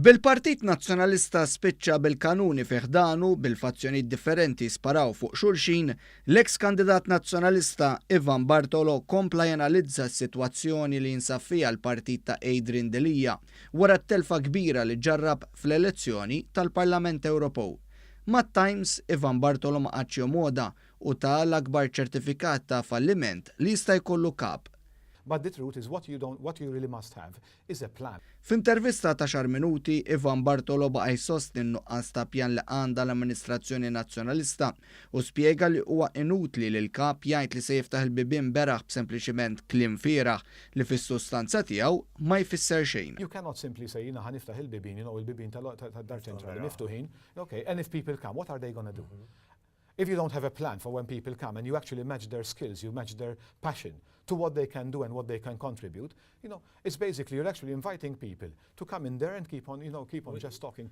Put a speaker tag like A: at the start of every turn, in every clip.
A: Bil-Partit Nazzjonalista spiċċa bil-kanuni fiħdanu bil-fazzjonijiet differenti sparaw fuq xulxin, l-eks kandidat nazzjonalista Ivan Bartolo kompla janalizza s-sitwazzjoni li jinsab fiha l-partit ta' Adrian Delija wara t-telfa kbira li ġarrab fl-elezzjoni tal-Parlament Ewropew. Mat-Times Ivan Bartolo ma qadx jomoda u ta' l-akbar ċertifikat ta' falliment li jista' jkollu kap.
B: But the truth is what you really must have is a plan.
A: F'intervista ta' xar minuti, Ivan Bartolo baqa' jsostni n-nuqqas ta' pjan li għandha l-amministrazzjoni nazzjonalista u spjega li huwa inutli li l-kap jgħid li se jiftaħ il-bibien beraħ b'sempliċiment kliem fieraħ li fis-sustanza tiegħu ma jfisser xejn.
B: You cannot simply say, ħaniftaħ il-bibien, il-bibien tad-dar ċentrali miftuħin, okay, and if people come, what are they going to do? If you don't have a plan for when people come and you actually match their skills, you match their passion to what they can do and what they can contribute, it's basically you're actually inviting people to come in there and keep on just talking.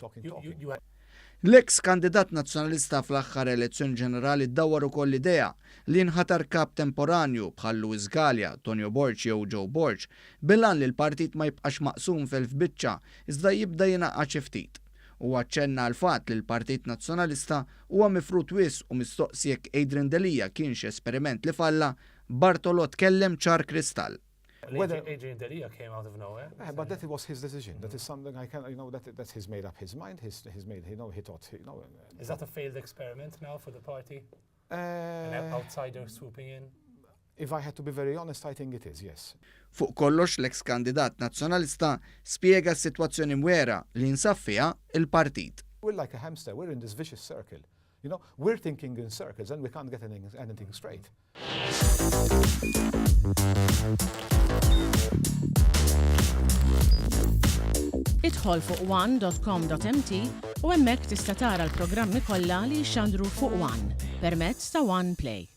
A: L-eks kandidat nazzjonalista fl-aħħar elezzjoni ġenerali ddawwar ukoll l-idea li nħatar kap temporanju bħal Luis Gallia, Tonio Borg jew Joe Borg bilan li l-partit ma jibqax maqsum fil-biċċa iżda jibda jingħaqad xi ftit. U għacċenna l-fat li l-Partit Nazzjonalista huwa mifrut wis u mistoqsi jekk Adrian Delija kienx esperiment li falla, Bartolo tkellem ċar kristall.
C: Adrian Delija came out of nowhere.
B: But that was his decision. That is something I can, that he's made up his mind. He thought.
C: Is that a failed experiment now for the party? An outsider swooping in?
B: If I had to be very honest, I think it is, yes.
A: Fuq kollox l-eks kandidat nazzjonalista spjega s-sitwazzjoni mwera li nsab fiha il-partit.
B: We're like a hamster, we're in this vicious circle. We're thinking in circles and we can't get anything straight.
D: Idħol fuq one.com.mt u hemmhekk tista' tara l-programmi kollha li jxandru fuq One permezz ta' One Play.